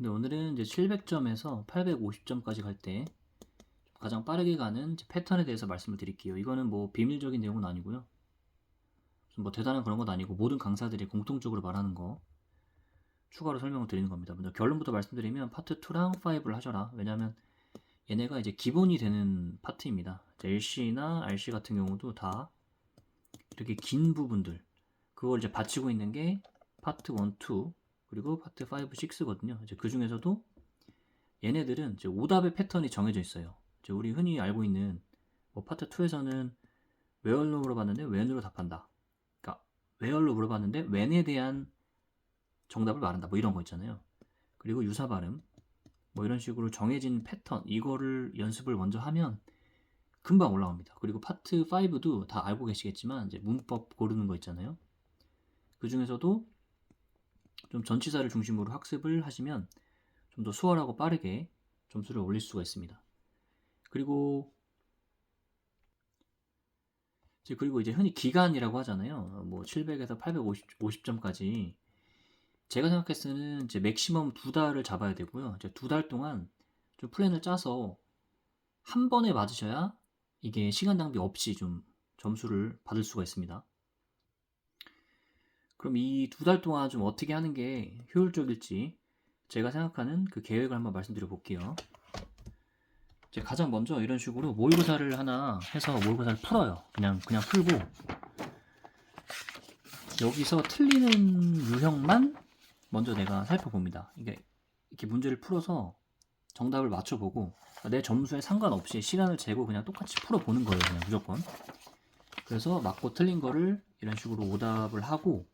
근데 오늘은 이제 700점에서 850점까지 갈 때 가장 빠르게 가는 패턴에 대해서 말씀을 드릴게요. 이거는 뭐 비밀적인 내용은 아니고요. 뭐 대단한 그런 것도 아니고 모든 강사들이 공통적으로 말하는 거 추가로 설명을 드리는 겁니다. 먼저 결론부터 말씀드리면 파트 2랑 5를 하셔라. 왜냐하면 얘네가 이제 기본이 되는 파트입니다. LC나 RC 같은 경우도 다 이렇게 긴 부분들 그걸 이제 받치고 있는 게 파트 1, 2 그리고 파트 5, 6거든요. 이제 그 중에서도 얘네들은 이제 오답의 패턴이 정해져 있어요. 이제 우리 흔히 알고 있는 뭐 파트 2에서는 where로 물어봤는데 when으로 답한다. 그러니까 where로 물어봤는데 when에 대한 정답을 말한다. 뭐 이런 거 있잖아요. 그리고 유사 발음 뭐 이런 식으로 정해진 패턴 이거를 연습을 먼저 하면 금방 올라옵니다. 그리고 파트 5도 다 알고 계시겠지만 이제 문법 고르는 거 있잖아요. 그 중에서도 좀 전치사를 중심으로 학습을 하시면 좀 더 수월하고 빠르게 점수를 올릴 수가 있습니다. 그리고 이제 흔히 기간이라고 하잖아요. 뭐 700에서 850점까지 제가 생각했을 때는 이제 맥시멈 2달을 잡아야 되고요. 이제 2달 동안 좀 플랜을 짜서 한 번에 맞으셔야 이게 시간 낭비 없이 좀 점수를 받을 수가 있습니다. 그럼 이 2달 동안 좀 어떻게 하는 게 효율적일지 제가 생각하는 그 계획을 한번 말씀드려 볼게요. 이제 가장 먼저 이런 식으로 모의고사를 하나 해서 모의고사를 풀어요. 그냥 풀고 여기서 틀리는 유형만 먼저 내가 살펴봅니다. 이게 이렇게 문제를 풀어서 정답을 맞춰보고 내 점수에 상관없이 시간을 재고 그냥 똑같이 풀어보는 거예요. 그냥 무조건. 그래서 맞고 틀린 거를 이런 식으로 오답을 하고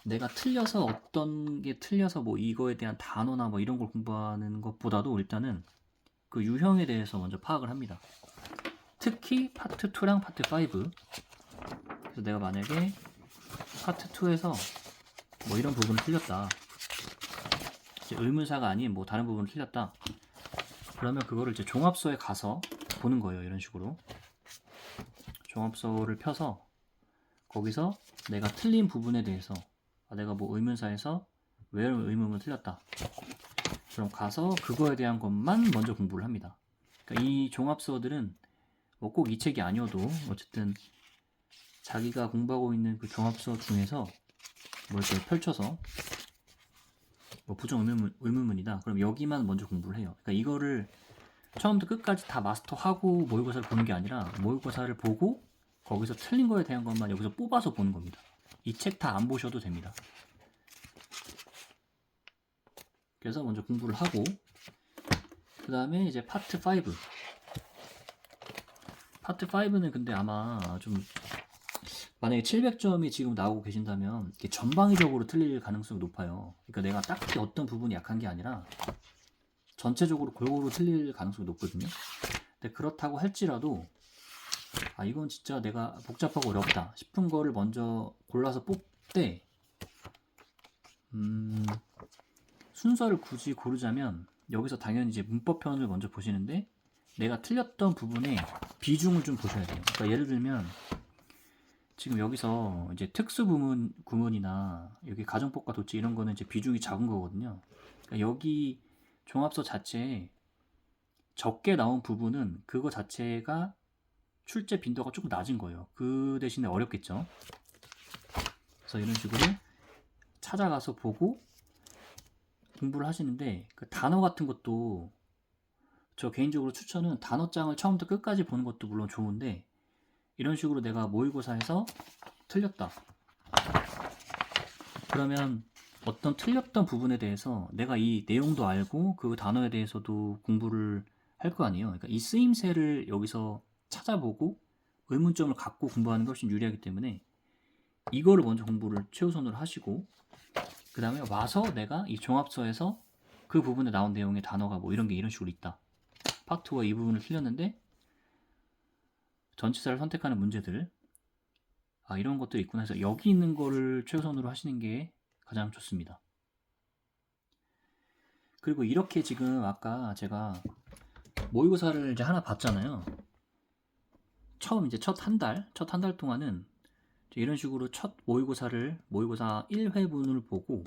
내가 틀려서 어떤 게 틀려서 뭐 이거에 대한 단어나 뭐 이런 걸 공부하는 것보다도 일단은 그 유형에 대해서 먼저 파악을 합니다. 특히 파트 2랑 파트 5. 그래서 내가 만약에 파트 2에서 뭐 이런 부분을 틀렸다. 이제 의문사가 아닌 뭐 다른 부분을 틀렸다. 그러면 그거를 이제 종합서에 가서 보는 거예요. 이런 식으로. 종합서를 펴서 거기서 내가 틀린 부분에 대해서 내가 뭐 의문사에서 왜 의문을 틀렸다. 그럼 가서 그거에 대한 것만 먼저 공부를 합니다. 그러니까 이 종합서들은 뭐 꼭 이 책이 아니어도 어쨌든 자기가 공부하고 있는 그 종합서 중에서 뭐 이렇게 펼쳐서 뭐 부정 의문문이다. 그럼 여기만 먼저 공부를 해요. 그러니까 이거를 처음부터 끝까지 다 마스터하고 모의고사를 보는 게 아니라 모의고사를 보고 거기서 틀린 거에 대한 것만 여기서 뽑아서 보는 겁니다. 이 책 다 안 보셔도 됩니다. 그래서 먼저 공부를 하고 그 다음에 이제 파트 5. 파트 5는 근데 아마 좀 만약에 700점이 지금 나오고 계신다면 이게 전방위적으로 틀릴 가능성이 높아요. 그러니까 내가 딱히 어떤 부분이 약한 게 아니라 전체적으로 골고루 틀릴 가능성이 높거든요. 근데 그렇다고 할지라도 이건 진짜 내가 복잡하고 어렵다 싶은 거를 먼저 골라서 뽑되 순서를 굳이 고르자면 여기서 당연히 이제 문법편을 먼저 보시는데 내가 틀렸던 부분에 비중을 좀 보셔야 돼요. 그러니까 예를 들면 지금 여기서 이제 특수 구문이나 여기 가정법과 도치 이런 거는 이제 비중이 작은 거거든요. 그러니까 여기 종합서 자체에 적게 나온 부분은 그거 자체가 출제 빈도가 조금 낮은 거예요. 그 대신에 어렵겠죠. 그래서 이런 식으로 찾아가서 보고 공부를 하시는데 그 단어 같은 것도 저 개인적으로 추천은 단어장을 처음부터 끝까지 보는 것도 물론 좋은데 이런 식으로 내가 모의고사에서 틀렸다. 그러면 어떤 틀렸던 부분에 대해서 내가 이 내용도 알고 그 단어에 대해서도 공부를 할 거 아니에요. 그러니까 이 쓰임새를 여기서 찾아보고 의문점을 갖고 공부하는 게 훨씬 유리하기 때문에 이거를 먼저 공부를 최우선으로 하시고 그 다음에 와서 내가 이 종합서에서 그 부분에 나온 내용의 단어가 뭐 이런 게 이런 식으로 있다. 파트와 이 부분을 틀렸는데 전치사를 선택하는 문제들 이런 것들이 있구나 해서 여기 있는 거를 최우선으로 하시는 게 가장 좋습니다. 그리고 이렇게 지금 아까 제가 모의고사를 이제 하나 봤잖아요. 처음 이제 첫 한 달 동안은 이런 식으로 첫 모의고사 1회분을 보고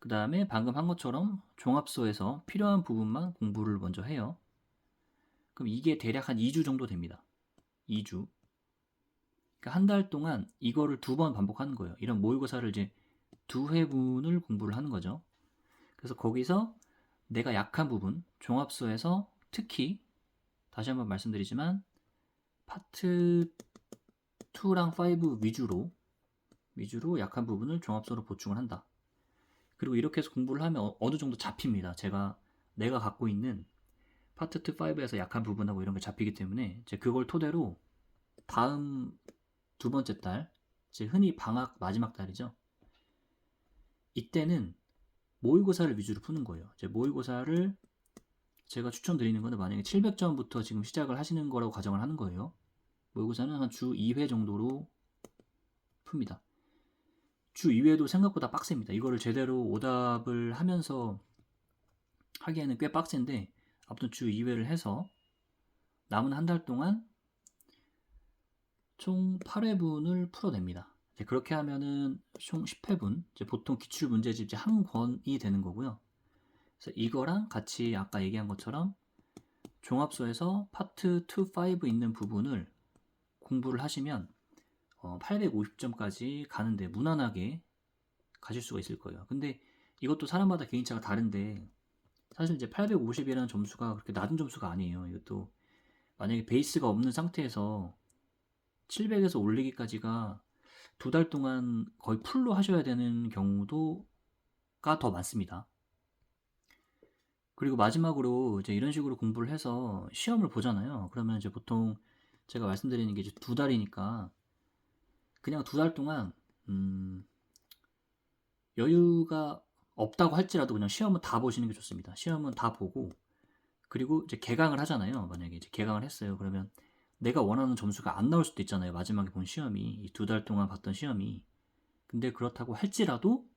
그 다음에 방금 한 것처럼 종합서에서 필요한 부분만 공부를 먼저 해요. 그럼 이게 대략 한 2주 정도 됩니다. 2주. 그러니까 한 달 동안 이거를 2번 반복하는 거예요. 이런 모의고사를 이제 2회분을 공부를 하는 거죠. 그래서 거기서 내가 약한 부분, 종합서에서 특히 다시 한번 말씀드리지만 파트 2랑 5 위주로 약한 부분을 종합서로 보충을 한다. 그리고 이렇게 해서 공부를 하면 어느 정도 잡힙니다. 내가 갖고 있는 파트 2, 5에서 약한 부분하고 이런 게 잡히기 때문에 이제 그걸 토대로 다음 2번째 달, 이제 흔히 방학 마지막 달이죠. 이때는 모의고사를 위주로 푸는 거예요. 이제 모의고사를 제가 추천드리는 거는 만약에 700점부터 지금 시작을 하시는 거라고 가정을 하는 거예요. 모의고사는 한 주 2회 정도로 풉니다. 주 2회도 생각보다 빡셉니다. 이거를 제대로 오답을 하면서 하기에는 꽤 빡센데 아무튼 주 2회를 해서 남은 한 달 동안 총 8회분을 풀어냅니다. 이제 그렇게 하면은 총 10회분, 이제 보통 기출문제집 한 권이 되는 거고요. 그래서 이거랑 같이 아까 얘기한 것처럼 종합서에서 파트 2, 5 있는 부분을 공부를 하시면 850점까지 가는데 무난하게 가실 수가 있을 거예요. 근데 이것도 사람마다 개인차가 다른데 사실 이제 850이라는 점수가 그렇게 낮은 점수가 아니에요. 이것도 만약에 베이스가 없는 상태에서 700에서 올리기까지가 2달 동안 거의 풀로 하셔야 되는 경우도가 더 많습니다. 그리고 마지막으로 이제 이런 식으로 공부를 해서 시험을 보잖아요. 그러면 이제 보통 제가 말씀드리는 게 이제 2달이니까 그냥 2달 동안 여유가 없다고 할지라도 그냥 시험은 다 보시는 게 좋습니다. 시험은 다 보고 그리고 이제 개강을 하잖아요. 만약에 이제 개강을 했어요. 그러면 내가 원하는 점수가 안 나올 수도 있잖아요. 마지막에 본 시험이 이 2달 동안 봤던 시험이. 근데 그렇다고 할지라도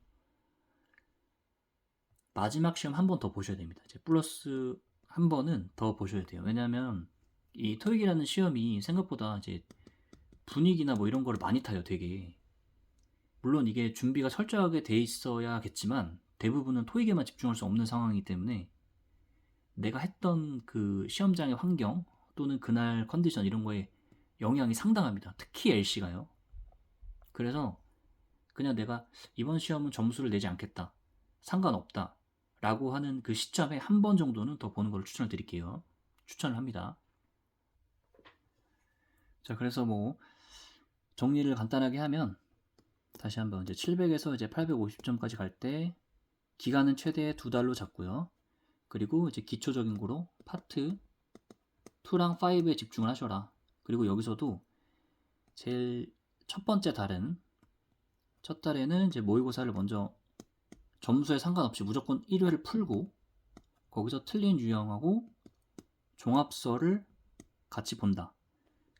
마지막 시험 한 번 더 보셔야 됩니다. 이제 플러스 한 번은 더 보셔야 돼요. 왜냐하면 이 토익이라는 시험이 생각보다 이제 분위기나 뭐 이런 거를 많이 타요. 되게 물론 이게 준비가 철저하게 돼 있어야겠지만 대부분은 토익에만 집중할 수 없는 상황이기 때문에 내가 했던 그 시험장의 환경 또는 그날 컨디션 이런 거에 영향이 상당합니다. 특히 LC가요. 그래서 그냥 내가 이번 시험은 점수를 내지 않겠다. 상관없다. 라고 하는 그 시점에 한 번 정도는 더 보는 걸 추천을 드릴게요. 추천을 합니다. 자, 그래서 뭐 정리를 간단하게 하면 다시 한번 이제 700에서 이제 850점까지 갈 때 기간은 최대 2달로 잡고요. 그리고 이제 기초적인 거로 파트 2랑 5에 집중을 하셔라. 그리고 여기서도 제일 첫 달에는 이제 모의고사를 먼저 점수에 상관없이 무조건 1회를 풀고 거기서 틀린 유형하고 종합서를 같이 본다.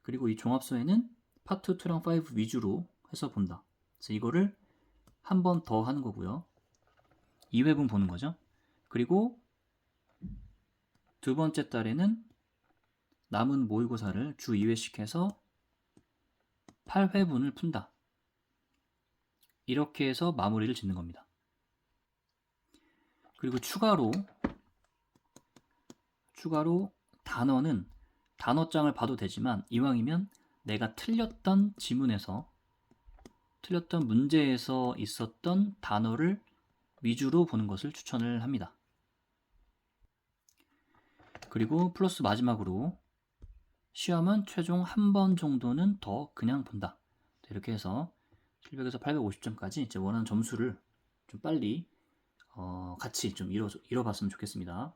그리고 이 종합서에는 파트 2랑 5 위주로 해서 본다. 그래서 이거를 한 번 더 하는 거고요. 2회분 보는 거죠. 그리고 2번째 달에는 남은 모의고사를 주 2회씩 해서 8회분을 푼다. 이렇게 해서 마무리를 짓는 겁니다. 그리고 추가로 단어는 단어장을 봐도 되지만 이왕이면 내가 틀렸던 지문에서 틀렸던 문제에서 있었던 단어를 위주로 보는 것을 추천을 합니다. 그리고 플러스 마지막으로 시험은 최종 한 번 정도는 더 그냥 본다. 이렇게 해서 700에서 850점까지 이제 원하는 점수를 좀 빨리 같이 좀 이뤄봤으면 좋겠습니다.